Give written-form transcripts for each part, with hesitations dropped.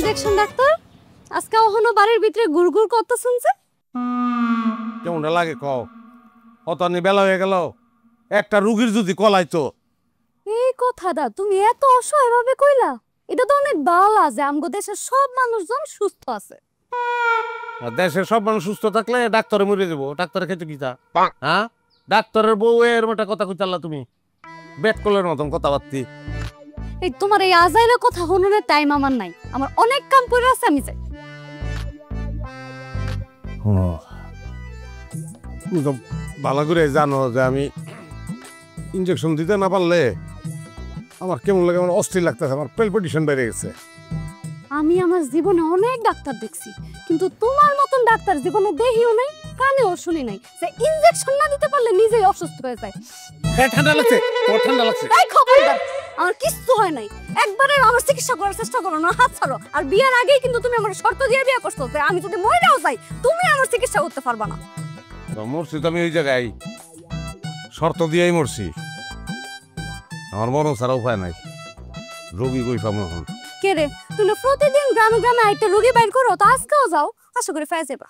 injection doctor আজকে ওহনো বাড়ির ভিতরে গুড়গুড় করতে শুনছে কেমন লাগে কও অতনি বেলা হয়ে গেল একটা রুগীর যদি কলাইতো এই কথাটা তুমি এত অসহায়ভাবে কইলা এটা তো অনেক বালা যে আমগো দেশের সব মানুষজন সুস্থ আছে আর দেশের সব মানুষ সুস্থ থাকলে ডাক্তারে মরে যাবো ডাক্তারে খেতে কি তা হ্যাঁ ডাক্তারের বউ এর মতো কথা কইতাল্লা তুমি বেট কলের মতন কথাবার্তি এই তোমার এই আজাইরা কথা হনুনের টাইম আমার নাই আমার অনেক কাম পড়ে আছে আমি যাই তুমি তো ভালো করে জানো যে আমি ইনজেকশন দিতে না পারলে আমার কেমন লাগে আমার অস্থির লাগতেছে আমার পেলপিটেশন বেড়ে গেছে আমি আমার জীবনে অনেক ডাক্তার দেখছি কিন্তু তোমার মতন ডাক্তার জীবনে দেখিও নাই কানেও শুনি নাই যে ইনজেকশন না দিতে পারলে নিজেই অসুস্থ হয়ে যায় ঠান্ডা লাগছে তোমার ঠান্ডা লাগছে এই খবরদার আমার কিচ্ছু হয় নাই একবারে আমার চিকিৎসা করার চেষ্টা করো না হাত ছাড়ো আর বিয়ের আগেই কিন্তু তুমি আমার শর্ত দিয়ে বিয়ে করছো যে আমি যদি মরেও যাই তুমি আমার চিকিৎসা করতে পারবা না মরছি তো আমি ওই জায়গায় শর্ত দিয়েই মরছি আমার মরণ ছাড়া উপায় নাই রোগী কই পাবো এখন কে রে তুমি প্রতিদিন গ্রামে গ্রামে একটা রোগী বাইর করো তো আজকেও যাও আশা করি ফেয়ে যাবা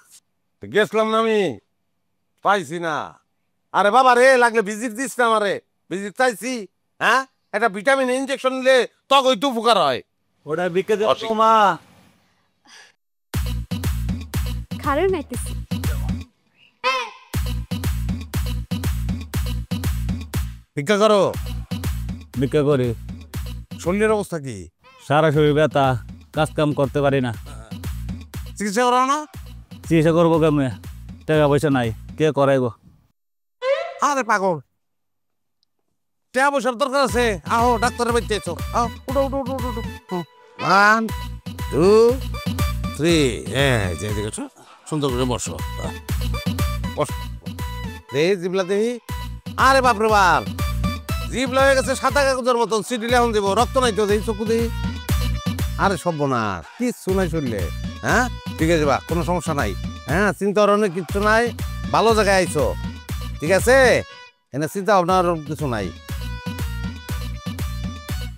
গেছিলাম না আমি পাইছি না আরে বাবা রে লাগলে ভিজিট দিস না আমারে ভিজিট চাইছি হ্যাঁ একটা ভিটামিন ইনজেকশন নিলে তখন একটু উপকার হয় ওটা বিকে দেবো মা খারে নাইতেছি ভিক্ষা করো বিক্রি করি শরীরের অবস্থা কি সারা শরীর ব্যথা কাজ কাম করতে পারি না চিকিৎসা করো না চিকিৎসা করবো কেমনে টাকা পয়সা নাই কে করাইব আরে পাগল টাকা পয়সার দরকার আছে আহো ডাক্তারের বাড়িতে এসো আও উঠো উঠো উঠো উঠো উঠো 1 2 3 হ্যাঁ যে দেখছো সুন্দর করে বসো বস রে জিবলা দেহি আরে বাপ রে বাপ জিবলা হয়ে গেছে সাদা কাগজের মতন সিটি লেখন দিব রক্ত নাই তো দেহি চকু দেহি আরে সর্বনাশ কিচ্ছু নাই চললে হ্যাঁ ঠিক আছে বা কোনো সমস্যা নাই হ্যাঁ চিন্তা করার কিচ্ছু নাই ভালো জায়গায় আইছো ঠিক আছে এনে চিন্তা ভাবনার কিছু নাই